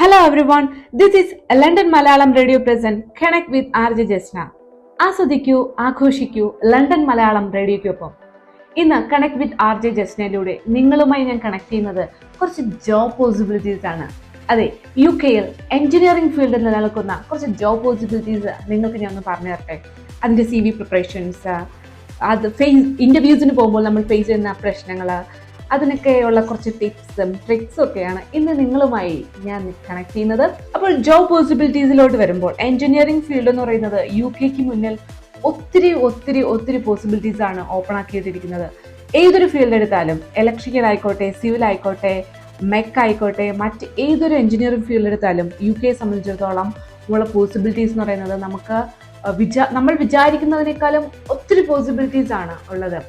Hello everyone, this is London Malayalam Radio Present Connect with RJ Jesna. ആസ്വദിക്കൂ, ആഘോഷിക്കൂ London Malayalam റേഡിയോയ്ക്കൊപ്പം. ഇന്ന് connect with RJ ജസ്നയിലൂടെ നിങ്ങളുമായി ഞാൻ connect ചെയ്യുന്നത് കുറച്ച് ജോബ് പോസിബിലിറ്റീസ് ആണ്. അതെ, UK-യിൽ എഞ്ചിനീയറിംഗ് ഫീൽഡിൽ നിലനിൽക്കുന്ന കുറച്ച് ജോബ് പോസിബിലിറ്റീസ് നിങ്ങൾക്ക് ഞാൻ ഒന്ന് പറഞ്ഞു തരട്ടെ. അതിൻ്റെ CV പ്രിപ്പറേഷൻസ്, അത് ഇൻ്റർവ്യൂസിന് പോകുമ്പോൾ നമ്മൾ ഫേസ് ചെയ്യുന്ന പ്രശ്നങ്ങൾ, അതിനൊക്കെയുള്ള കുറച്ച് ടിപ്സും ട്രിക്സും ഒക്കെയാണ് ഇന്ന് നിങ്ങളുമായി ഞാൻ കണക്ട് ചെയ്യുന്നത്. അപ്പോൾ ജോബ് പോസിബിലിറ്റീസിലോട്ട് വരുമ്പോൾ എഞ്ചിനീയറിംഗ് ഫീൽഡ് എന്ന് പറയുന്നത് UK-ക്ക് മുന്നിൽ ഒത്തിരി ഒത്തിരി ഒത്തിരി പോസിബിലിറ്റീസ് ആണ് ഓപ്പൺ ആക്കിയിട്ടിരിക്കുന്നത്. ഏതൊരു ഫീൽഡ് എടുത്താലും, ഇലക്ട്രിക്കൽ ആയിക്കോട്ടെ, സിവിൽ ആയിക്കോട്ടെ, മെക്ക് ആയിക്കോട്ടെ, മറ്റ് ഏതൊരു എഞ്ചിനീയറിംഗ് ഫീൽഡ് എടുത്താലും UK-യെ സംബന്ധിച്ചിടത്തോളം ഉള്ള പോസിബിലിറ്റീസ് എന്ന് പറയുന്നത് നമ്മൾ വിചാരിക്കുന്നതിനേക്കാളും ഒത്തിരി പോസിബിലിറ്റീസ് ആണ് ഉള്ളത്.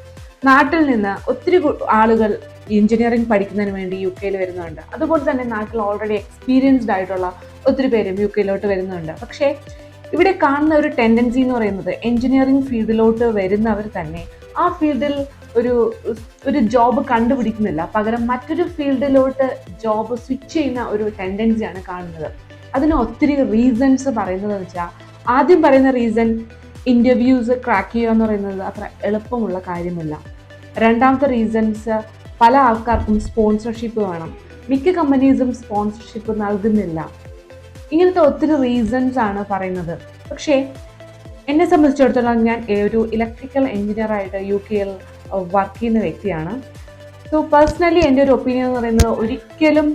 നാട്ടിൽ നിന്ന് ഒത്തിരി ആളുകൾ എഞ്ചിനീയറിംഗ് പഠിക്കുന്നതിന് വേണ്ടി UK-യിൽ വരുന്നുണ്ട്. അതുപോലെ തന്നെ നാട്ടിൽ ഓൾറെഡി എക്സ്പീരിയൻസ്ഡ് ആയിട്ടുള്ള ഒത്തിരി പേരും UK-യിലോട്ട് വരുന്നുണ്ട്. പക്ഷേ ഇവിടെ കാണുന്ന ഒരു ടെൻഡൻസി എന്ന് പറയുന്നത് എഞ്ചിനീയറിംഗ് ഫീൽഡിലോട്ട് വരുന്നവർ തന്നെ ആ ഫീൽഡിൽ ഒരു ജോബ് കണ്ടുപിടിക്കുന്നില്ല, പകരം മറ്റൊരു ഫീൽഡിലോട്ട് ജോബ് സ്വിച്ച് ചെയ്യുന്ന ഒരു ടെൻഡൻസിയാണ് കാണുന്നത്. അതിന് ഒത്തിരി റീസൺസ് പറയുന്നത് വെച്ചാൽ, ആദ്യം പറയുന്ന റീസൺ ഇൻ്റർവ്യൂസ് ക്രാക്ക് ചെയ്യുക എന്ന് പറയുന്നത് അത്ര എളുപ്പമുള്ള കാര്യമല്ല. രണ്ടാമത്തെ റീസൺസ്, പല ആൾക്കാർക്കും സ്പോൺസർഷിപ്പ് വേണം, മിക്ക കമ്പനീസും സ്പോൺസർഷിപ്പ് നൽകുന്നില്ല. ഇങ്ങനത്തെ ഒത്തിരി റീസൺസ് ആണ് പറയുന്നത്. പക്ഷേ എന്നെ സംബന്ധിച്ചിടത്തോളം ഞാൻ ഒരു ഇലക്ട്രിക്കൽ എഞ്ചിനീയറായിട്ട് UK-യിൽ വർക്ക് ചെയ്യുന്ന വ്യക്തിയാണ്. സോ പേഴ്സണലി എൻ്റെ ഒരു ഒപ്പീനിയൻ എന്ന് പറയുന്നത്, ഒരിക്കലും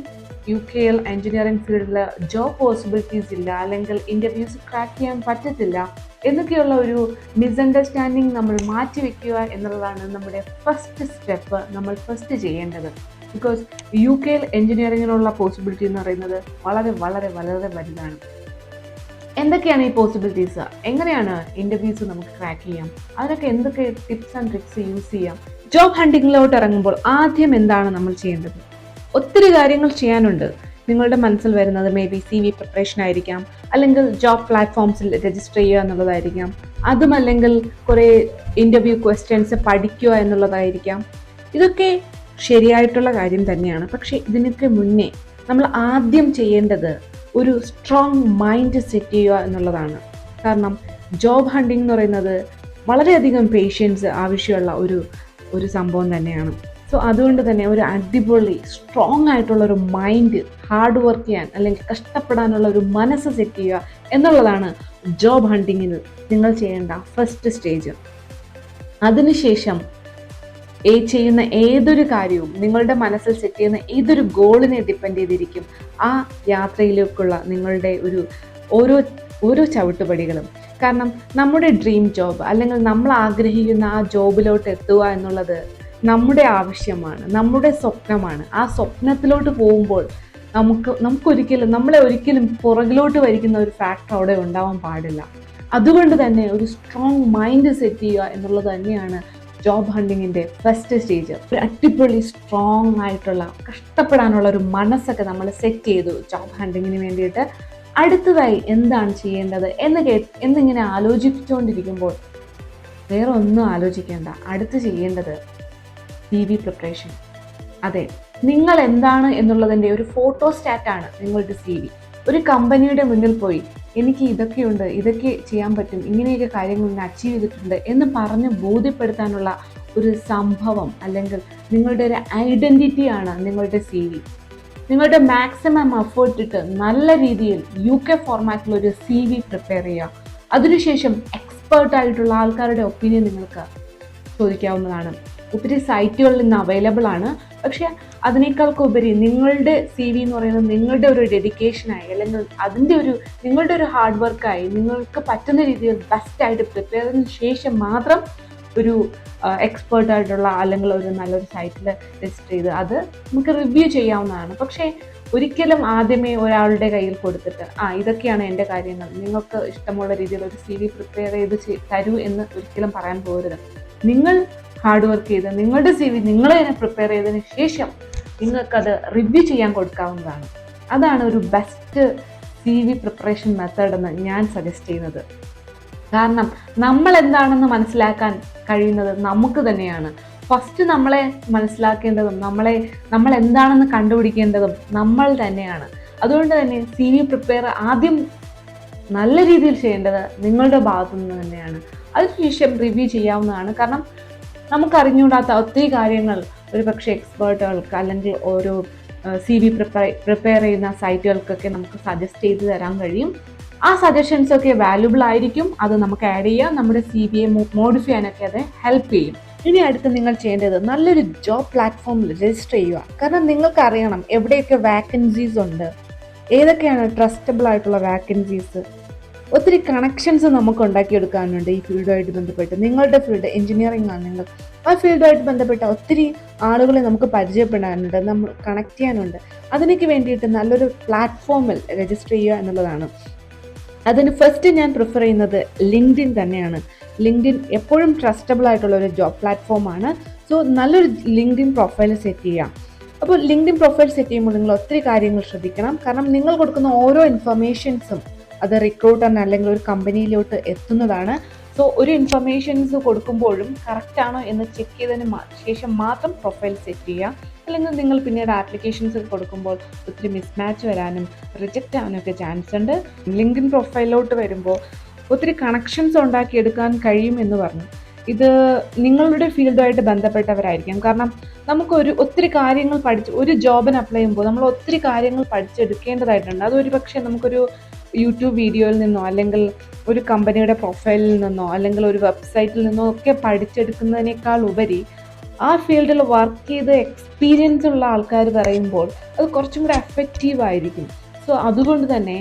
UK-യിൽ എഞ്ചിനീയറിംഗ് ഫീൽഡിൽ ജോബ് പോസിബിലിറ്റീസ് ഇല്ല, അല്ലെങ്കിൽ ഇൻ്റർവ്യൂസ് ക്രാക്ക് ചെയ്യാൻ പറ്റത്തില്ല എന്നൊക്കെയുള്ള ഒരു മിസ്അണ്ടർസ്റ്റാൻഡിങ് നമ്മൾ മാറ്റിവെക്കുക എന്നുള്ളതാണ് നമ്മുടെ ഫസ്റ്റ് സ്റ്റെപ്പ്, നമ്മൾ ഫസ്റ്റ് ചെയ്യേണ്ടത്. ബിക്കോസ് UK-യിൽ എഞ്ചിനീയറിങ്ങിനുള്ള പോസിബിലിറ്റി എന്ന് പറയുന്നത് വളരെ വളരെ വളരെ വലുതാണ്. എന്തൊക്കെയാണ് ഈ പോസിബിലിറ്റീസ്, എങ്ങനെയാണ് ഇൻ്റർവ്യൂസ് നമുക്ക് ക്രാക്ക് ചെയ്യാം, അതിനൊക്കെ എന്തൊക്കെ ടിപ്സ് ആൻഡ് ട്രിക്സ് യൂസ് ചെയ്യാം. ജോബ് ഹണ്ടിങ്ങിലോട്ട് ഇറങ്ങുമ്പോൾ ആദ്യം എന്താണ് നമ്മൾ ചെയ്യേണ്ടത്? ഒത്തിരി കാര്യങ്ങൾ ചെയ്യാനുണ്ട്. നിങ്ങളുടെ മനസ്സിൽ വരുന്നത് മേ ബി CV പ്രിപ്പറേഷൻ ആയിരിക്കാം, അല്ലെങ്കിൽ ജോബ് പ്ലാറ്റ്ഫോംസിൽ രജിസ്റ്റർ ചെയ്യുക എന്നുള്ളതായിരിക്കാം, അതുമല്ലെങ്കിൽ കുറേ ഇൻ്റർവ്യൂ ക്വസ്റ്റ്യൻസ് പഠിക്കുക എന്നുള്ളതായിരിക്കാം. ഇതൊക്കെ ശരിയായിട്ടുള്ള കാര്യം തന്നെയാണ്. പക്ഷേ ഇതിനൊക്കെ മുന്നേ നമ്മൾ ആദ്യം ചെയ്യേണ്ടത് ഒരു സ്ട്രോങ് മൈൻഡ് സെറ്റ് ചെയ്യുക എന്നുള്ളതാണ്. കാരണം ജോബ് ഹണ്ടിങ് എന്ന് പറയുന്നത് വളരെയധികം പേഷ്യൻസ് ആവശ്യമുള്ള ഒരു സംഭവം തന്നെയാണ്. സോ അതുകൊണ്ട് തന്നെ ഒരു അടിപൊളി സ്ട്രോങ് ആയിട്ടുള്ള ഒരു മൈൻഡ്, ഹാർഡ് വർക്ക് ചെയ്യാൻ അല്ലെങ്കിൽ കഷ്ടപ്പെടാനുള്ള ഒരു മനസ്സ് സെറ്റ് ചെയ്യുക എന്നുള്ളതാണ് ജോബ് ഹണ്ടിങ്ങിൽ നിങ്ങൾ ചെയ്യേണ്ട ഫസ്റ്റ് സ്റ്റേജ്. അതിനുശേഷം ചെയ്യുന്ന ഏതൊരു കാര്യവും, നിങ്ങളുടെ മനസ്സിൽ സെറ്റ് ചെയ്യുന്ന ഏതൊരു ഗോളിനെ ഡിപ്പെൻഡ് ചെയ്തിരിക്കും ആ യാത്രയിലേക്കുള്ള നിങ്ങളുടെ ഓരോ ചവിട്ടുപടികളും. കാരണം നമ്മുടെ ഡ്രീം ജോബ് അല്ലെങ്കിൽ നമ്മൾ ആഗ്രഹിക്കുന്ന ആ ജോബിലോട്ട് എത്തുക എന്നുള്ളത് നമ്മുടെ ആവശ്യമാണ്, നമ്മുടെ സ്വപ്നമാണ്. ആ സ്വപ്നത്തിലോട്ട് പോകുമ്പോൾ നമ്മളെ ഒരിക്കലും പുറകിലോട്ട് വലിക്കുന്ന ഒരു ഫാക്ടർ അവിടെ ഉണ്ടാവാൻ പാടില്ല. അതുകൊണ്ട് തന്നെ ഒരു സ്ട്രോങ് മൈൻഡ് സെറ്റ് ചെയ്യുക എന്നുള്ളത് തന്നെയാണ് ജോബ് ഹണ്ടിങ്ങിൻ്റെ ഫസ്റ്റ് സ്റ്റേജ്. ഒരു അടിപൊളി സ്ട്രോങ് ആയിട്ടുള്ള കഷ്ടപ്പെടാനുള്ള ഒരു മനസ്സൊക്കെ നമ്മൾ സെറ്റ് ചെയ്തു ജോബ് ഹണ്ടിങ്ങിന് വേണ്ടിയിട്ട്. അടുത്തതായി എന്താണ് ചെയ്യേണ്ടത് എന്നിങ്ങനെ ആലോചിച്ചുകൊണ്ടിരിക്കുമ്പോൾ വേറെ ഒന്നും ആലോചിക്കേണ്ട. അടുത്ത് ചെയ്യേണ്ടത് CV പ്രിപ്പറേഷൻ. അതെ, നിങ്ങൾ എന്താണ് എന്നുള്ളതിൻ്റെ ഒരു ഫോട്ടോ സ്റ്റാറ്റാണ് നിങ്ങളുടെ CV. ഒരു കമ്പനിയുടെ മുന്നിൽ പോയി എനിക്ക് ഇതൊക്കെയുണ്ട്, ഇതൊക്കെ ചെയ്യാൻ പറ്റും, ഇങ്ങനെയൊക്കെ കാര്യങ്ങൾ ഞാൻ അച്ചീവ് ചെയ്തിട്ടുണ്ട് എന്ന് പറഞ്ഞ് ബോധ്യപ്പെടുത്താനുള്ള ഒരു സംഭവം, അല്ലെങ്കിൽ നിങ്ങളുടെ ഒരു ഐഡൻറ്റിറ്റിയാണ് നിങ്ങളുടെ CV. നിങ്ങളുടെ മാക്സിമം എഫേർട്ട് ഇട്ട് നല്ല രീതിയിൽ UK ഫോർമാറ്റിലൊരു CV പ്രിപ്പയർ ചെയ്യുക. അതിനുശേഷം എക്സ്പേർട്ടായിട്ടുള്ള ആൾക്കാരുടെ ഒപ്പീനിയൻ നിങ്ങൾക്ക് ചോദിക്കാവുന്നതാണ്. ഒത്തിരി സൈറ്റുകളിൽ നിന്ന് അവൈലബിൾ ആണ്. പക്ഷേ അതിനേക്കാൾക്ക് ഉപരി നിങ്ങളുടെ CV എന്ന് പറയുന്നത് നിങ്ങളുടെ ഒരു ഡെഡിക്കേഷനായി, അല്ലെങ്കിൽ നിങ്ങളുടെ ഒരു ഹാർഡ് വർക്കായി, നിങ്ങൾക്ക് പറ്റുന്ന രീതിയിൽ ബെസ്റ്റായിട്ട് പ്രിപ്പയർ ചെയ്തതിന് ശേഷം മാത്രം ഒരു എക്സ്പേർട്ടായിട്ടുള്ള അല്ലെങ്കിൽ ഒരു നല്ലൊരു സൈറ്റിൽ രജിസ്റ്റർ ചെയ്ത് അത് നമുക്ക് റിവ്യൂ ചെയ്യാവുന്നതാണ്. പക്ഷേ ഒരിക്കലും ആദ്യമേ ഒരാളുടെ കയ്യിൽ കൊടുത്തിട്ട് ഇതൊക്കെയാണ് എൻ്റെ കാര്യങ്ങൾ, നിങ്ങൾക്ക് ഇഷ്ടമുള്ള രീതിയിൽ ഒരു CV പ്രിപ്പയർ ചെയ്ത് തരൂ എന്ന് ഒരിക്കലും പറയാൻ പോകരുത്. നിങ്ങൾ ഹാർഡ് വർക്ക് ചെയ്ത് നിങ്ങളുടെ CV നിങ്ങൾ തന്നെ പ്രിപ്പയർ ചെയ്തതിന് ശേഷം നിങ്ങൾക്കത് റിവ്യൂ ചെയ്യാൻ കൊടുക്കാവുന്നതാണ്. അതാണ് ഒരു ബെസ്റ്റ് CV പ്രിപ്പറേഷൻ മെത്തേഡ് എന്ന് ഞാൻ സജസ്റ്റ് ചെയ്യുന്നത്. കാരണം നമ്മൾ എന്താണെന്ന് മനസ്സിലാക്കാൻ കഴിയുന്നത് നമുക്ക് തന്നെയാണ്. ഫസ്റ്റ് നമ്മളെ മനസ്സിലാക്കേണ്ടതും നമ്മൾ എന്താണെന്ന് കണ്ടുപിടിക്കേണ്ടതും നമ്മൾ തന്നെയാണ്. അതുകൊണ്ട് തന്നെ CV പ്രിപ്പയർ ആദ്യം നല്ല രീതിയിൽ ചെയ്യേണ്ടത് നിങ്ങളുടെ ഭാഗത്തു നിന്ന് തന്നെയാണ്. അതിനുശേഷം റിവ്യൂ ചെയ്യാവുന്നതാണ്. കാരണം നമുക്കറിഞ്ഞുകൂടാത്ത ഒത്തിരി കാര്യങ്ങൾ ഒരു പക്ഷേ എക്സ്പേർട്ടുകൾക്ക് അല്ലെങ്കിൽ ഓരോ CV പ്രിപ്പയർ ചെയ്യുന്ന സൈറ്റുകൾക്കൊക്കെ നമുക്ക് സജസ്റ്റ് ചെയ്ത് തരാൻ കഴിയും. ആ സജഷൻസ് ഒക്കെ വാല്യുബിൾ ആയിരിക്കും. അത് നമുക്ക് ആഡ് ചെയ്യാം. നമ്മുടെ CV മോഡിഫൈ ചെയ്യാനൊക്കെ അത് ഹെൽപ്പ് ചെയ്യും. ഇനി അടുത്ത് നിങ്ങൾ ചെയ്യേണ്ടത് നല്ലൊരു ജോബ് പ്ലാറ്റ്ഫോമിൽ രജിസ്റ്റർ ചെയ്യുക. കാരണം നിങ്ങൾക്ക് അറിയണം എവിടെയൊക്കെ വാക്കൻസീസ് ഉണ്ട്, ഏതൊക്കെയാണ് ട്രസ്റ്റബിൾ ആയിട്ടുള്ള വാക്കൻസീസ്. ഒത്തിരി കണക്ഷൻസ് നമുക്ക് ഉണ്ടാക്കിയെടുക്കാനുണ്ട് ഈ ഫീൽഡുമായിട്ട് ബന്ധപ്പെട്ട്. നിങ്ങളുടെ ഫീൽഡ് എഞ്ചിനീയറിംഗ് ആണെങ്കിൽ ആ ഫീൽഡുമായിട്ട് ബന്ധപ്പെട്ട ഒത്തിരി ആളുകളെ നമുക്ക് പരിചയപ്പെടാനുണ്ട്, നമ്മൾ കണക്ട് ചെയ്യാനുണ്ട്. അതിനൊക്കെ വേണ്ടിയിട്ട് നല്ലൊരു പ്ലാറ്റ്ഫോമിൽ രജിസ്റ്റർ ചെയ്യുക എന്നുള്ളതാണ്. അതിന് ഫസ്റ്റ് ഞാൻ പ്രിഫർ ചെയ്യുന്നത് ലിങ്ക്ഡിൻ തന്നെയാണ്. ലിങ്ക്ഡിൻ എപ്പോഴും ട്രസ്റ്റബിൾ ആയിട്ടുള്ള ഒരു ജോബ് പ്ലാറ്റ്ഫോമാണ്. സോ നല്ലൊരു ലിങ്ക്ഡിൻ പ്രൊഫൈൽ സെറ്റ് ചെയ്യാം. അപ്പോൾ ലിങ്ക്ഡിൻ പ്രൊഫൈൽ സെറ്റ് ചെയ്യുമ്പോൾ നിങ്ങൾ ഒത്തിരി കാര്യങ്ങൾ ശ്രദ്ധിക്കണം. കാരണം നിങ്ങൾ കൊടുക്കുന്ന ഓരോ ഇൻഫർമേഷൻസും അത് റിക്രൂട്ടറിന് അല്ലെങ്കിൽ ഒരു കമ്പനിയിലോട്ട് എത്തുന്നതാണ്. സോ ഒരു ഇൻഫർമേഷൻസ് കൊടുക്കുമ്പോഴും കറക്റ്റ് ആണോ എന്ന് ചെക്ക് ചെയ്തതിന് ശേഷം മാത്രം പ്രൊഫൈൽ സെറ്റ് ചെയ്യുക. അല്ലെങ്കിൽ നിങ്ങൾ പിന്നീട് ആപ്ലിക്കേഷൻസ് കൊടുക്കുമ്പോൾ ഒത്തിരി മിസ്മാച്ച് വരാനും റിജക്റ്റ് ആവാനൊക്കെ ചാൻസ് ഉണ്ട്. ലിങ്ക്ഡിൻ പ്രൊഫൈലിലോട്ട് വരുമ്പോൾ ഒത്തിരി കണക്ഷൻസ് ഉണ്ടാക്കിയെടുക്കാൻ കഴിയും എന്ന് പറഞ്ഞു. ഇത് നിങ്ങളുടെ ഫീൽഡുമായിട്ട് ബന്ധപ്പെട്ടവരായിരിക്കും. കാരണം നമുക്ക് ഒത്തിരി കാര്യങ്ങൾ ഒരു ജോബിന് അപ്ലൈ ചെയ്യുമ്പോൾ നമ്മൾ ഒത്തിരി കാര്യങ്ങൾ പഠിച്ചെടുക്കേണ്ടതായിട്ടുണ്ട്. അതൊരു പക്ഷേ നമുക്കൊരു യൂട്യൂബ് വീഡിയോയിൽ നിന്നോ അല്ലെങ്കിൽ ഒരു കമ്പനിയുടെ പ്രൊഫൈലിൽ നിന്നോ അല്ലെങ്കിൽ ഒരു വെബ്സൈറ്റിൽ നിന്നോ ഒക്കെ പഠിച്ചെടുക്കുന്നതിനേക്കാൾ ഉപരി ആ ഫീൽഡിൽ വർക്ക് ചെയ്ത് എക്സ്പീരിയൻസ് ഉള്ള ആൾക്കാർ പറയുമ്പോൾ അത് കുറച്ചും കൂടെ എഫക്റ്റീവ് ആയിരിക്കും. സോ അതുകൊണ്ട് തന്നെ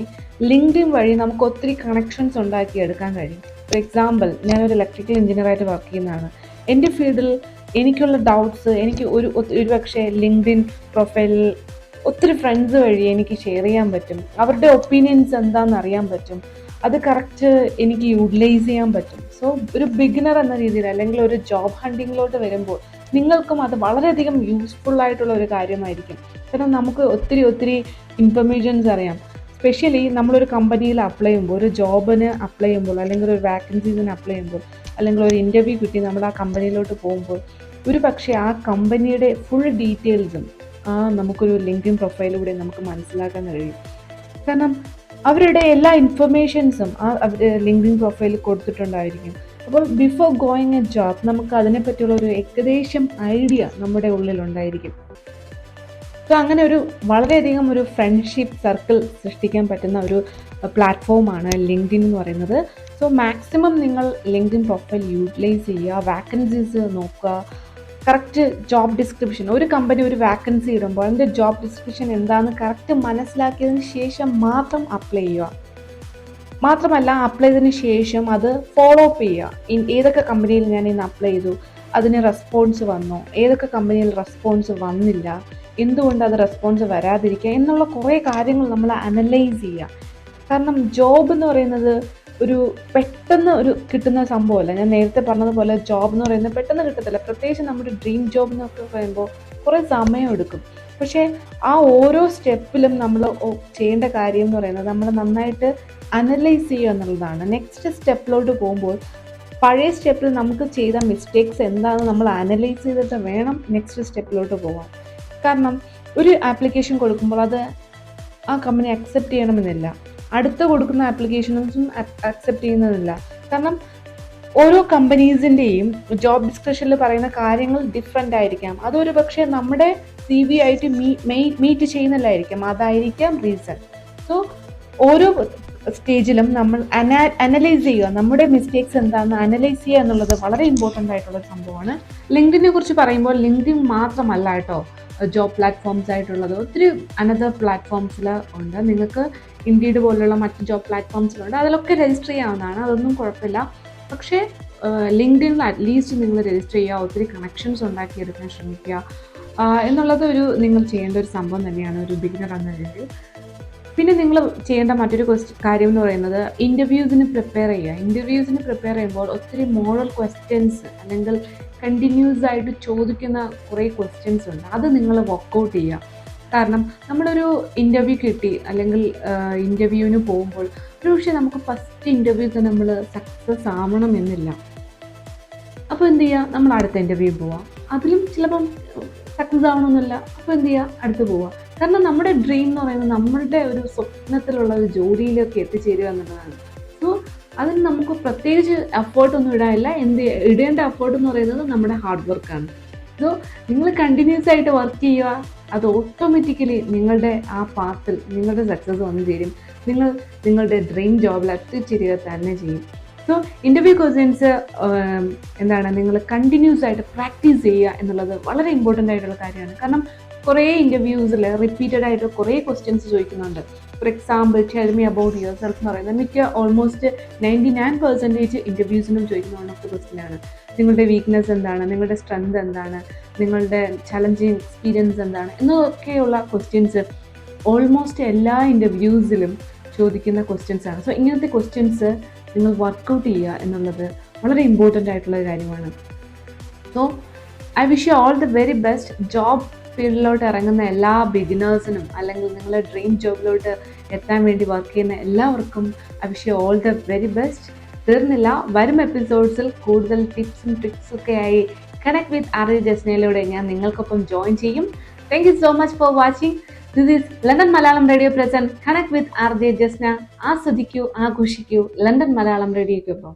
ലിങ്ക്ഡിൻ വഴി നമുക്ക് ഒത്തിരി കണക്ഷൻസ് ഉണ്ടാക്കിയെടുക്കാൻ കഴിയും. ഫോർ എക്സാമ്പിൾ, ഞാനൊരു ഇലക്ട്രിക്കൽ എഞ്ചിനീയറായിട്ട് വർക്ക് ചെയ്യുന്നതാണ്. എൻ്റെ ഫീൽഡിൽ എനിക്കുള്ള ഡൗട്ട്സ് എനിക്ക് ഒരു പക്ഷേ ലിങ്ക്ഡിൻ പ്രൊഫൈലിൽ ഒത്തിരി ഫ്രണ്ട്സ് വഴി എനിക്ക് ഷെയർ ചെയ്യാൻ പറ്റും. അവരുടെ ഒപ്പീനിയൻസ് എന്താണെന്ന് അറിയാൻ പറ്റും. അത് കറക്റ്റ് എനിക്ക് യൂട്ടിലൈസ് ചെയ്യാൻ പറ്റും. സോ ഒരു ബിഗിനർ എന്ന രീതിയിൽ അല്ലെങ്കിൽ ഒരു ജോബ് ഹണ്ടിങ്ങിലോട്ട് വരുമ്പോൾ നിങ്ങൾക്കും അത് വളരെയധികം യൂസ്ഫുൾ ആയിട്ടുള്ള ഒരു കാര്യമായിരിക്കും. കാരണം നമുക്ക് ഒത്തിരി ഇൻഫർമേഷൻസ് അറിയാം. സ്പെഷ്യലി നമ്മളൊരു കമ്പനിയിൽ അപ്ലൈ ചെയ്യുമ്പോൾ, ഒരു ജോബിന് അപ്ലൈ ചെയ്യുമ്പോൾ അല്ലെങ്കിൽ ഒരു വാക്കൻസീസിന് അപ്ലൈ ചെയ്യുമ്പോൾ അല്ലെങ്കിൽ ഒരു ഇൻ്റർവ്യൂ കിട്ടി നമ്മൾ ആ കമ്പനിയിലോട്ട് പോകുമ്പോൾ ഒരു പക്ഷേ ആ കമ്പനിയുടെ ഫുൾ ഡീറ്റെയിൽസും നമുക്കൊരു ലിങ്ക്ഡിൻ പ്രൊഫൈലിലൂടെ നമുക്ക് മനസ്സിലാക്കാൻ കഴിയും. കാരണം അവരുടെ എല്ലാ ഇൻഫർമേഷൻസും ലിങ്ക്ഡിൻ പ്രൊഫൈലിൽ കൊടുത്തിട്ടുണ്ടായിരിക്കും. അപ്പോൾ ബിഫോർ ഗോയിങ് എ ജോബ് നമുക്ക് അതിനെപ്പറ്റിയുള്ള ഒരു ഏകദേശം ഐഡിയ നമ്മുടെ ഉള്ളിലുണ്ടായിരിക്കും. സോ അങ്ങനെ വളരെയധികം ഒരു ഫ്രണ്ട്ഷിപ്പ് സർക്കിൾ സൃഷ്ടിക്കാൻ പറ്റുന്ന ഒരു പ്ലാറ്റ്ഫോമാണ് ലിങ്ക്ഡിൻ എന്ന് പറയുന്നത്. സോ മാക്സിമം നിങ്ങൾ ലിങ്ക്ഡിൻ പ്രൊഫൈൽ യൂട്ടിലൈസ് ചെയ്യുക, വാക്കൻസീസ് നോക്കുക, കറക്റ്റ് ജോബ് ഡിസ്ക്രിപ്ഷൻ. ഒരു കമ്പനി ഒരു വാക്കൻസി ഇടുമ്പോൾ അതിൻ്റെ ജോബ് ഡിസ്ക്രിപ്ഷൻ എന്താണെന്ന് കറക്റ്റ് മനസ്സിലാക്കിയതിന് ശേഷം മാത്രം അപ്ലൈ ചെയ്യുക. മാത്രമല്ല അപ്ലൈ ചെയ്തതിന് ശേഷം അത് ഫോളോ അപ്പ് ചെയ്യുക. ഏതൊക്കെ കമ്പനിയിൽ ഞാൻ ഇന്ന് അപ്ലൈ ചെയ്തു, അതിന് റെസ്പോൺസ് വന്നോ, ഏതൊക്കെ കമ്പനിയിൽ റെസ്പോൺസ് വന്നില്ല, എന്തുകൊണ്ട് അത് റെസ്പോൺസ് വരാതിരിക്കുക എന്നുള്ള കുറേ കാര്യങ്ങൾ നമ്മൾ അനലൈസ് ചെയ്യുക. കാരണം ജോബ് എന്ന് പറയുന്നത് പെട്ടെന്ന് കിട്ടുന്ന സംഭവമല്ല. ഞാൻ നേരത്തെ പറഞ്ഞതുപോലെ ജോബ് എന്ന് പറയുന്നത് പെട്ടെന്ന് കിട്ടത്തില്ല. പ്രത്യേകിച്ച് നമ്മുടെ ഡ്രീം ജോബ് എന്നൊക്കെ പറയുമ്പോൾ കുറേ സമയം എടുക്കും. പക്ഷേ ആ ഓരോ സ്റ്റെപ്പിലും നമ്മൾ ചെയ്യേണ്ട കാര്യം എന്ന് പറയുന്നത് നമ്മൾ നന്നായിട്ട് അനലൈസ് ചെയ്യുക എന്നുള്ളതാണ്. നെക്സ്റ്റ് സ്റ്റെപ്പിലോട്ട് പോകുമ്പോൾ പഴയ സ്റ്റെപ്പിൽ നമുക്ക് ചെയ്ത മിസ്റ്റേക്സ് എന്താണെന്ന് നമ്മൾ അനലൈസ് ചെയ്തിട്ട് വേണം നെക്സ്റ്റ് സ്റ്റെപ്പിലോട്ട് പോകാൻ. കാരണം ഒരു ആപ്ലിക്കേഷൻ കൊടുക്കുമ്പോൾ അത് ആ കമ്പനി അക്സെപ്റ്റ് ചെയ്യണമെന്നില്ല, അടുത്ത് കൊടുക്കുന്ന ആപ്ലിക്കേഷൻസും അക്സെപ്റ്റ് ചെയ്യുന്നതില്ല. കാരണം ഓരോ കമ്പനീസിൻ്റെയും ജോബ് ഡിസ്ക്രിപ്ഷനിൽ പറയുന്ന കാര്യങ്ങൾ ഡിഫറെൻ്റ് ആയിരിക്കാം. അതൊരു പക്ഷേ നമ്മുടെ CV ആയിട്ട് മീറ്റ് ചെയ്യുന്നില്ലായിരിക്കാം. അതായിരിക്കാം റീസൺ. സോ ഓരോ സ്റ്റേജിലും നമ്മൾ അനലൈസ് ചെയ്യുക, നമ്മുടെ മിസ്റ്റേക്സ് എന്താണെന്ന് അനലൈസ് ചെയ്യുക എന്നുള്ളത് വളരെ ഇമ്പോർട്ടൻ്റ് ആയിട്ടുള്ള സംഭവമാണ്. ലിങ്ക്ഡിനെ കുറിച്ച് പറയുമ്പോൾ ലിങ്ക്ഡിൻ മാത്രമല്ല കേട്ടോ ജോബ് പ്ലാറ്റ്ഫോംസ് ആയിട്ടുള്ളത്. ഒത്തിരി അനദർ പ്ലാറ്റ്ഫോംസിൽ ഉണ്ട്. നിങ്ങൾക്ക് ഇൻഡീഡ് പോലുള്ള മറ്റ് ജോബ് പ്ലാറ്റ്ഫോംസിലുണ്ട്. അതിലൊക്കെ രജിസ്റ്റർ ചെയ്യാവുന്നതാണ്, അതൊന്നും കുഴപ്പമില്ല. പക്ഷേ ലിങ്ക്ഡിനിൽ അറ്റ്ലീസ്റ്റ് നിങ്ങൾ രജിസ്റ്റർ ചെയ്യുക, ഒത്തിരി കണക്ഷൻസ് ഉണ്ടാക്കിയെടുക്കാൻ ശ്രമിക്കുക എന്നുള്ളത് നിങ്ങൾ ചെയ്യേണ്ട ഒരു സംഭവം തന്നെയാണ് ഒരു ബിഗിനർ എന്ന രീതിയിൽ. പിന്നെ നിങ്ങൾ ചെയ്യേണ്ട മറ്റൊരു കാര്യം എന്ന് പറയുന്നത് ഇൻ്റർവ്യൂസിന് പ്രിപ്പയർ ചെയ്യുക. ഇൻ്റർവ്യൂസിന് പ്രിപ്പയർ ചെയ്യുമ്പോൾ ഒത്തിരി മോഡൽ ക്വസ്റ്റ്യൻസ് അല്ലെങ്കിൽ കണ്ടിന്യൂസ് ആയിട്ട് ചോദിക്കുന്ന കുറേ ക്വസ്റ്റ്യൻസ് ഉണ്ട്. അത് നിങ്ങൾ വർക്കൗട്ട് ചെയ്യുക. കാരണം നമ്മളൊരു ഇൻ്റർവ്യൂ കിട്ടി അല്ലെങ്കിൽ ഇൻ്റർവ്യൂവിന് പോകുമ്പോൾ പക്ഷേ നമുക്ക് ഫസ്റ്റ് ഇൻ്റർവ്യൂ തന്നെ നമ്മൾ സക്സസ് ആവണം എന്നില്ല. അപ്പോൾ എന്ത് ചെയ്യുക, നമ്മൾ അടുത്ത ഇൻ്റർവ്യൂ പോവാം. അതിലും ചിലപ്പം സക്സസ് ആവണമെന്നില്ല. അപ്പോൾ എന്ത് ചെയ്യുക, അടുത്ത് പോവുക. കാരണം നമ്മുടെ ഡ്രീം എന്ന് പറയുന്നത് നമ്മളുടെ ഒരു സ്വപ്നത്തിലുള്ള ഒരു ജോലിയിലേക്ക് എത്തിച്ചേരുക എന്നുള്ളതാണ്. സോ അതിന് നമുക്ക് പ്രത്യേകിച്ച് എഫേർട്ടൊന്നും ഇടാനില്ല. ഇടേണ്ട എഫേർട്ട് എന്ന് പറയുന്നത് നമ്മുടെ ഹാർഡ് വർക്കാണ്. സോ നിങ്ങൾ കണ്ടിന്യൂസ് ആയിട്ട് വർക്ക് ചെയ്യുക, അത് ഓട്ടോമാറ്റിക്കലി നിങ്ങളുടെ ആ പാത്തിൽ നിങ്ങളുടെ സക്സസ് വന്നു ചേരും. നിങ്ങൾ നിങ്ങളുടെ ഡ്രീം ജോബിൽ എത്തിച്ചേരുക തന്നെ ചെയ്യും. സോ ഇൻ്റർവ്യൂ ക്വസ്റ്റ്യൻസ് നിങ്ങൾ കണ്ടിന്യൂസ് ആയിട്ട് പ്രാക്ടീസ് ചെയ്യുക എന്നുള്ളത് വളരെ ഇമ്പോർട്ടൻ്റ് ആയിട്ടുള്ള കാര്യമാണ്. കാരണം കുറേ ഇൻ്റർവ്യൂസിൽ റിപ്പീറ്റഡ് ആയിട്ട് കുറേ ക്വസ്റ്റ്യൻസ് ചോദിക്കുന്നുണ്ട്. For example, tell me about your self എന്ന് പറയുന്നത് ഓൾമോസ്റ്റ് 99% ഇൻ്റർവ്യൂസിനും ചോദിക്കുന്ന വൺ ഓഫ് ദ ക്വസ്റ്റ്യൻ ആണ്. നിങ്ങളുടെ വീക്ക്നെസ് എന്താണ്, നിങ്ങളുടെ സ്ട്രെങ്ത് എന്താണ്, നിങ്ങളുടെ ചലഞ്ചിങ് എക്സ്പീരിയൻസ് എന്താണ് എന്നൊക്കെയുള്ള ക്വസ്റ്റ്യൻസ് ഓൾമോസ്റ്റ് എല്ലാ ഇൻ്റർവ്യൂസിലും ചോദിക്കുന്ന ക്വസ്റ്റ്യൻസ് ആണ്. സോ ഇങ്ങനത്തെ ക്വസ്റ്റ്യൻസ് നിങ്ങൾ വർക്കൗട്ട് ചെയ്യുക എന്നുള്ളത് വളരെ ഇമ്പോർട്ടൻ്റ് ആയിട്ടുള്ള കാര്യമാണ്. So I wish you all the very best. Job ഫീൽഡിലോട്ട് ഇറങ്ങുന്ന എല്ലാ ബിഗിനേഴ്സിനും അല്ലെങ്കിൽ നിങ്ങളുടെ ഡ്രീം ജോബിലോട്ട് എത്താൻ വേണ്ടി വർക്ക് ചെയ്യുന്ന എല്ലാവർക്കും I wish you all the very best. തീർന്നില്ല, വരും എപ്പിസോഡ്സിൽ കൂടുതൽ ടിപ്സും ട്രിക്സും ഒക്കെ ആയി കണക്ട് വിത്ത് RJ ജസ്നയിലൂടെ ഞാൻ നിങ്ങൾക്കൊപ്പം ജോയിൻ ചെയ്യും. Thank you so much for watching. This is London Malayalam radio present connect with RJ Jasna. ആസ്വദിക്കൂ, ആഘോഷിക്കൂ ലണ്ടൻ മലയാളം റേഡിയോയ്ക്കൊപ്പം.